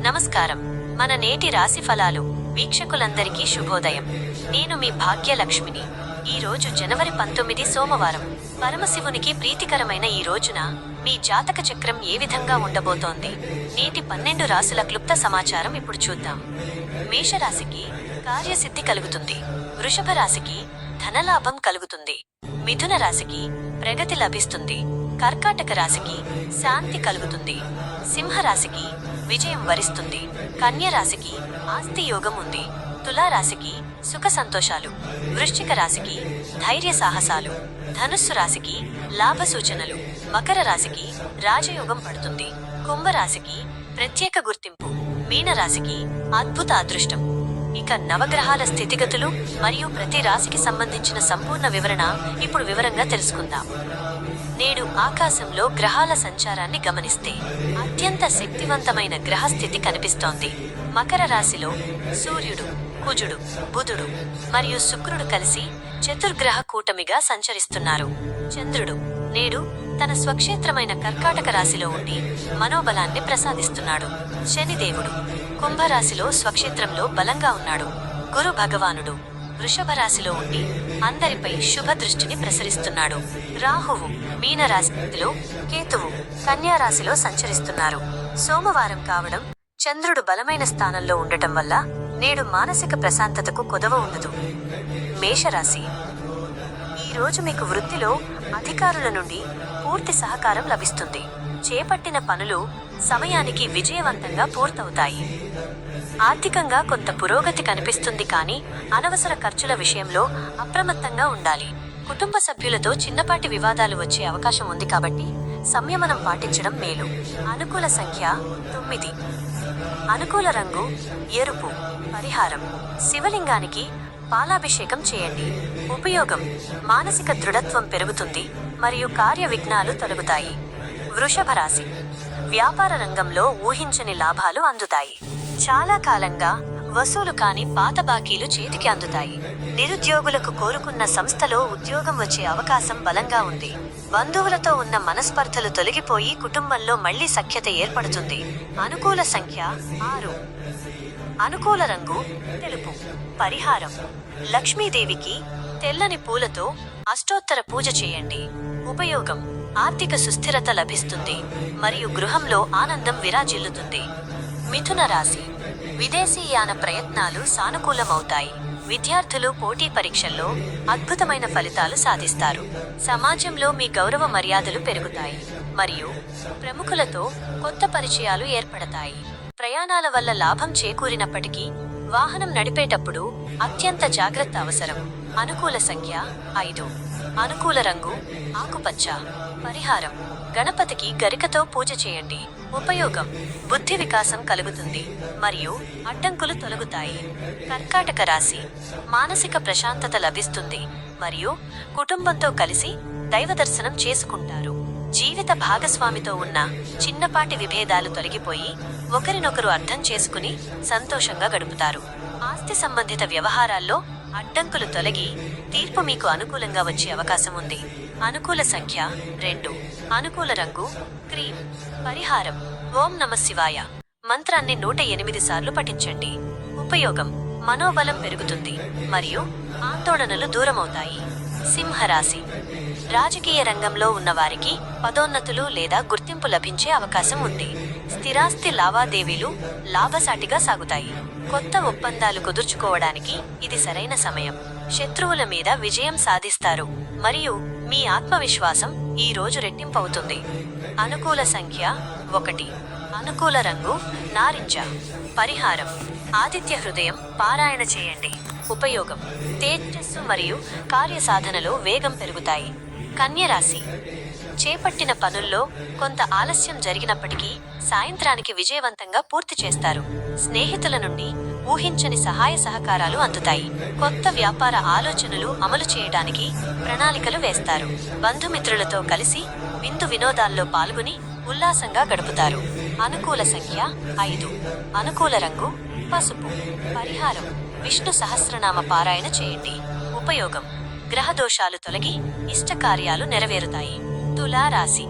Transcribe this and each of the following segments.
నమస్కారం. మన నేటి రాశి ఫలాలు వీక్షకులందరికీ శుభోదయం. నేను మీ భాగ్యలక్ష్మిని. ఈ రోజు జనవరి 19 సోమవారం. పరమశివునికి ప్రీతికరమైన ఈ రోజున మీ జాతక చక్రం ఏ విధంగా ఉండబోతోంది? నేటి 12 రాశుల క్లుప్త సమాచారం ఇప్పుడు చూద్దాం. మేషరాశికి కార్యసిద్ధి కలుగుతుంది. వృషభ రాశికి ధనలాభం కలుగుతుంది. మిథున రాశికి ప్రగతి లభిస్తుంది. కర్కాటక రాశికి శాంతి కలుగుతుంది. సింహరాశికి విజయం వరిస్తుంది. కన్య రాశికి ఆస్తి యోగం ఉంది. తులారాశికి సుఖ సంతోషాలు. వృశ్చిక రాశికి ధైర్య సాహసాలు. ధనుస్సు రాశికి లాభ సూచనలు. మకర రాశికి రాజయోగం పడుతుంది. కుంభరాశికి ప్రత్యేక గుర్తింపు. మీనరాశికి అద్భుత అదృష్టం. ఇక నవగ్రహాల స్థితిగతులు మరియు ప్రతి రాశికి సంబంధించిన సంపూర్ణ వివరణ ఇప్పుడు వివరంగా తెలుసుకుందాం. నేడు ఆకాశంలో గ్రహాల సంచారాన్ని గమనిస్తే అత్యంత శక్తివంతమైన గ్రహస్థితి కనిపిస్తోంది. మకర రాశిలో సూర్యుడు, కుజుడు, బుధుడు మరియు శుక్రుడు కలిసి చతుర్గ్రహ కూటమిగా సంచరిస్తున్నారు. చంద్రుడు నేడు తన స్వక్షేత్రమైన కర్కాటక రాశిలో ఉండి మనోబలాన్ని ప్రసాదిస్తున్నాడు. శనిదేవుడు కుంభరాశిలో స్వక్షేత్రంలో బలంగా ఉన్నాడు. గురు భగవానుడు వృషభ రాశిలో ఉండి అందరిపై శుభ దృష్టిని ప్రసరిస్తున్నాడు. రాహువు మీనరాశిలో, కేతువు కన్యా రాశిలో సంచరిస్తున్నారు. సోమవారం కావడం, చంద్రుడు బలమైన స్థానంలో ఉండటం వల్ల నేడు మానసిక ప్రశాంతతకు కొదవ ఉండదు. మేషరాశి ఈ రోజు మీకు వృత్తిలో అధికారుల నుండి పూర్తి సహకారం లభిస్తుంది. చేపట్టిన పనులు సమయానికి విజయవంతంగా పూర్తవుతాయి. ఆర్థికంగా కొంత పురోగతి కనిపిస్తుంది, కానీ అనవసర ఖర్చుల విషయంలో అప్రమత్తంగా ఉండాలి. కుటుంబ సభ్యులతో చిన్నపాటి వివాదాలు వచ్చే అవకాశం ఉంది, కాబట్టి సంయమనం పాటించడం మేలు. అనుకూల సంఖ్య 9. అనుకూల రంగు ఎరుపు. పరిహారం శివలింగానికి పాలాభిషేకం చేయండి. ఉపయోగం మానసిక దృఢత్వం పెరుగుతుంది మరియు కార్య విఘ్నాలు తొలగుతాయి. వృషభ రాశి వ్యాపార రంగంలో ఊహించని లాభాలు అందుతాయి. చాలా కాలంగా వసూలు కాని పాత బాకీలు చేతికి అందుతాయి. నిరుద్యోగులకు కోరుకున్న సంస్థలో ఉద్యోగం వచ్చే అవకాశం బలంగా ఉంది. బంధువులతో ఉన్న మనస్పర్ధలు తొలగిపోయి కుటుంబంలో మళ్లీ సఖ్యత ఏర్పడుతుంది. అనుకూల సంఖ్య 6. అనుకూల రంగు తెలుపు. పరిహారం లక్ష్మీదేవికి తెల్లని పూలతో అష్టోత్తర పూజ చేయండి. ఉపయోగం ఆర్థిక సుస్థిరత లభిస్తుంది మరియు గృహంలో ఆనందం విరాజిల్లుతుంది. మిథున రాశి విదేశీయాన ప్రయత్నాలు సానుకూలమవుతాయి. విద్యార్థులు పోటీ పరీక్షల్లో అద్భుతమైన ఫలితాలు సాధిస్తారు. సమాజంలో మీ గౌరవ మర్యాదలు పెరుగుతాయి మరియు ప్రముఖులతో కొత్త పరిచయాలు ఏర్పడతాయి. ప్రయాణాల వల్ల లాభం చేకూరినప్పటికీ వాహనం నడిపేటప్పుడు అత్యంత జాగ్రత్త అవసరం. అనుకూల సంఖ్య 5. అనుకూల రంగు ఆకుపచ్చ. పరిహారం గణపతికి గరికతో పూజ చేయండి. ఉపయోగం బుద్ధి వికాసం కలుగుతుంది మరియు అడ్డంకులు తొలగుతాయి. కర్కాటక రాశి మానసిక ప్రశాంతత లభిస్తుంది మరియు కుటుంబంతో కలిసి దైవ దర్శనం చేసుకుంటారు. జీవిత భాగస్వామితో ఉన్న చిన్నపాటి విభేదాలు తొలగిపోయి ఒకరినొకరు అర్థం చేసుకుని సంతోషంగా గడుపుతారు. ఆస్తి సంబంధిత వ్యవహారాల్లో అడ్డంకులు తొలగి తీర్పు మీకు అనుకూలంగా వచ్చే అవకాశం ఉంది. అనుకూల సంఖ్య 2. అనుకూల రంగు క్రీమ్. పరిహారం ఓం నమఃశివాయ మంత్రాన్ని 108 సార్లు పఠించండి. ఉపయోగం మనోబలం పెరుగుతుంది మరియు ఆందోళనలు దూరమవుతాయి. సింహరాశి రాజకీయ రంగంలో ఉన్నవారికి పదోన్నతులు లేదా గుర్తింపు లభించే అవకాశం ఉంది. స్థిరాస్తి లావాదేవీలు లాభసాటిగా సాగుతాయి. కొత్త ఒప్పందాలు కుదుర్చుకోవడానికి ఇది సరైన సమయం. శత్రువుల మీద విజయం సాధిస్తారు మరియు మీ ఆత్మవిశ్వాసం ఈ రోజు రెట్టింపవుతుంది. అనుకూల సంఖ్య 1. అనుకూల రంగు నారింజ. పరిహారం ఆదిత్య హృదయం పారాయణ చేయండి. ఉపయోగం తేజస్సు మరియు కార్యసాధనలో వేగం పెరుగుతాయి. కన్య రాశి చేపట్టిన పనుల్లో కొంత ఆలస్యం జరిగినప్పటికీ సాయంత్రానికి విజయవంతంగా పూర్తి చేస్తారు. స్నేహితుల నుండి ఊహించని సహాయ సహకారాలు అందుతాయి. కొత్త వ్యాపార ఆలోచనలు అమలు చేయడానికి ప్రణాళికలు వేస్తారు. బంధుమిత్రులతో కలిసి విందు వినోదాల్లో పాల్గొని ఉల్లాసంగా గడుపుతారు. అనుకూల సంఖ్య 5. అనుకూల రంగు పసుపు. పరిహారం విష్ణు సహస్రనామ పారాయణ చేయండి. ఉపయోగం గ్రహదోషాలు తొలగి ఇష్టకార్యాలు నెరవేరుతాయి. తులా రాశి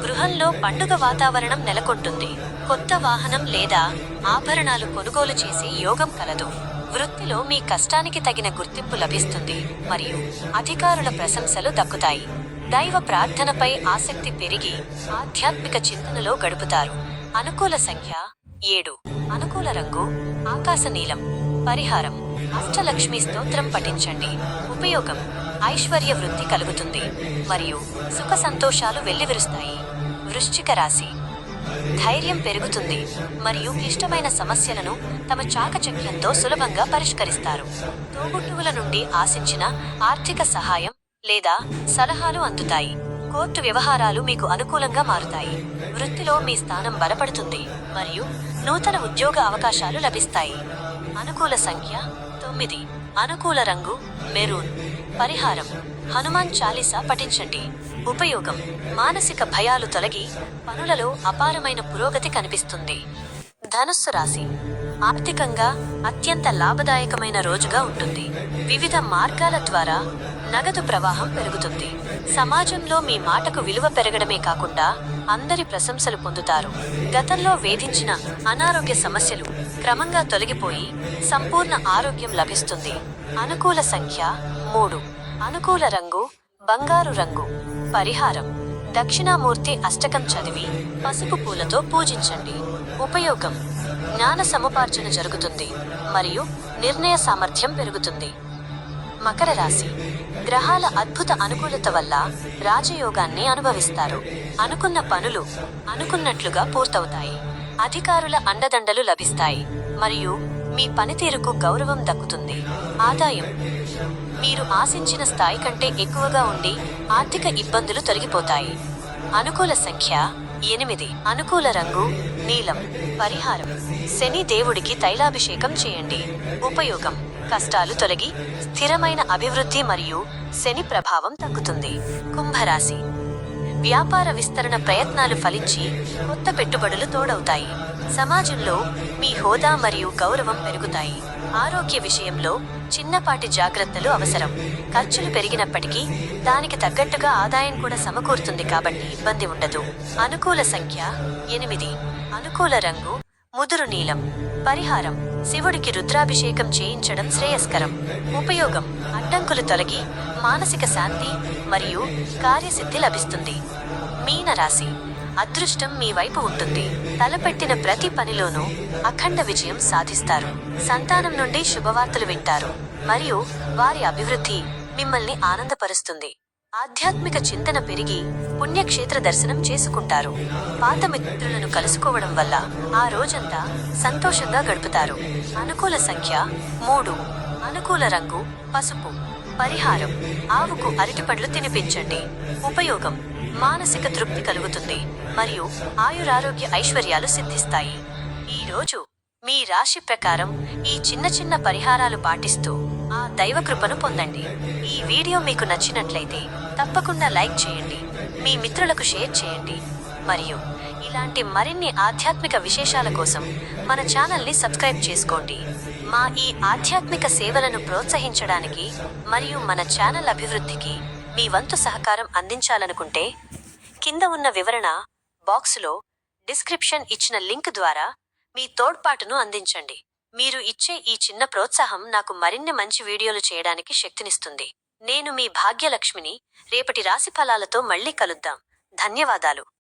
గృహంలో పండుగ వాతావరణం నెలకొంటుంది. కొత్త వాహనం లేదా ఆభరణాలు కొనుగోలు చేసే యోగం కలదు. వృత్తిలో మీ కష్టానికి తగిన గుర్తింపు లభిస్తుంది మరియు అధికారుల ప్రశంసలు దక్కుతాయి. దైవ ప్రార్థనపై ఆసక్తి పెరిగి ఆధ్యాత్మిక చింతనలో గడుపుతారు. అనుకూల సంఖ్య 7. అనుకూల రంగు ఆకాశ నీలం. పరిహారం: అష్టలక్ష్మి స్తోత్రం పఠించండి. ఉపయోగం: ఐశ్వర్య వృద్ధి కలుగుతుంది మరియు సుఖ సంతోషాలు వెల్లివిరుస్తాయి. వృశ్చిక రాశి: ధైర్యం పెరుగుతుంది మరియు క్లిష్టమైన సమస్యలను తమ చాకచక్యంతో సులభంగా పరిష్కరిస్తారు. తోబుట్టువుల నుండి ఆశించిన ఆర్థిక సహాయం లేదా సలహాలు అందుతాయి. కోర్టు వ్యవహారాలు మీకు అనుకూలంగా మారుతాయి. వృత్తిలో మీ స్థానం బలపడుతుంది మరియు నూతన ఉద్యోగ అవకాశాలు లభిస్తాయి. అనుకూల సంఖ్య 9. అనుకూల రంగు మెరూన్. పరిహారం: హనుమాన్ చాలీసా పఠించండి. ఉపయోగం: మానసిక భయాలు తొలగి పనులలో అపారమైన పురోగతి కనిపిస్తుంది. ధనుస్సు రాశి: ఆర్థికంగా అత్యంత లాభదాయకమైన రోజుగా ఉంటుంది. వివిధ మార్గాల ద్వారా నగదు ప్రవాహం పెరుగుతుంది. సమాజంలో మీ మాటకు విలువ పెరగడమే కాకుండా అందరి ప్రశంసలు పొందుతారు. గతంలో వేధించిన అనారోగ్య సమస్యలు క్రమంగా తొలగిపోయి సంపూర్ణ ఆరోగ్యం లభిస్తుంది. అనుకూల సంఖ్య 3. అనుకూల రంగు బంగారు రంగు. పరిహారం: దక్షిణామూర్తి అష్టకం చదివి పసుపు పూలతో పూజించండి. ఉపయోగం: జ్ఞాన సముపార్జన జరుగుతుంది మరియు నిర్ణయ సామర్థ్యం పెరుగుతుంది. మకర రాశి: గ్రహాల అద్భుత అనుకూలత వల్ల రాజయోగాన్ని అనుభవిస్తారు. అనుకున్న పనులు అనుకున్నట్లుగా పూర్తవుతాయి. అధికారుల అండదండలు లభిస్తాయి మరియు మీ పనితీరుకు గౌరవం దక్కుతుంది. ఆదాయం: మీరు ఆశించిన స్థాయి కంటే ఎక్కువగా ఉండి ఆర్థిక ఇబ్బందులు తొలగిపోతాయి. అనుకూల సంఖ్య 8. అనుకూల రంగు నీలం. పరిహారం: శని దేవుడికి తైలాభిషేకం చేయండి. ఉపయోగం: కష్టాలు తొలగి స్థిరమైన అభివృద్ధి మరియు శని ప్రభావం తగ్గుతుంది. కుంభరాశి: వ్యాపార విస్తరణ ప్రయత్నాలు ఫలించి కొత్త పెట్టుబడులు తోడవుతాయి. సమాజంలో మీ హోదా మరియు గౌరవం పెరుగుతాయి. ఆరోగ్య విషయంలో చిన్నపాటి జాగ్రత్తలు అవసరం. ఖర్చులు పెరిగినప్పటికీ దానికి తగ్గట్టుగా ఆదాయం కూడా సమకూరుతుంది కాబట్టి ఇబ్బంది ఉండదు. అనుకూల సంఖ్య 8. అనుకూల రంగు ముదురు నీలం. పరిహారం: శివుడికి రుద్రాభిషేకం చేయించడం శ్రేయస్కరం. ఉపయోగం: అడ్డంకులు తొలగి మానసిక శాంతి మరియు కార్యసిద్ధి లభిస్తుంది. మీన రాశి: అదృష్టం మీ వైపు ఉంటుంది. తలపెట్టిన ప్రతి పనిలోనూ అఖండ విజయం సాధిస్తారు. సంతానం నుండి శుభవార్తలు వింటారు మరియు వారి అభివృద్ధి మిమ్మల్ని ఆనందపరుస్తుంది. ఆధ్యాత్మిక చింతన పెరిగి పుణ్యక్షేత్ర దర్శనం చేసుకుంటారు. పాత మిత్రులను కలుసుకోవడం వల్ల ఆ రోజంతా సంతోషంగా గడుపుతారు. అనుకూల సంఖ్య 3. అనుకూల రంగు పసుపు. పరిహారం: ఆవుకు అరటిపండ్లు తినిపించండి. ఉపయోగం: మానసిక తృప్తి కలుగుతుంది మరియు ఆయురారోగ్య ఐశ్వర్యాలు సిద్ధిస్తాయి. ఈ రోజు మీ రాశి ప్రకారం ఈ చిన్న చిన్న పరిహారాలు పాటిస్తూ ఆ దైవకృపను పొందండి. ఈ వీడియో మీకు నచ్చినట్లయితే తప్పకుండా లైక్ చేయండి, మీ మిత్రులకు షేర్ చేయండి మరియు ఇలాంటి మరిన్ని ఆధ్యాత్మిక విశేషాల కోసం మన ఛానల్ని సబ్స్క్రైబ్ చేసుకోండి. మా ఈ ఆధ్యాత్మిక సేవలను ప్రోత్సహించడానికి మరియు మన ఛానల్ అభివృద్ధికి మీ వంతు సహకారం అందించాలనుకుంటే కింద ఉన్న వివరణ బాక్సులో డిస్క్రిప్షన్ ఇచ్చిన లింక్ ద్వారా మీ తోడ్పాటును అందించండి. మీరు ఇచ్చే ఈ చిన్న ప్రోత్సాహం నాకు మరిన్ని మంచి వీడియోలు చేయడానికి శక్తినిస్తుంది. నేను మీ భాగ్యలక్ష్మిని. రేపటి రాశి ఫలాలతో మళ్ళీ కలుద్దాం. ధన్యవాదాలు.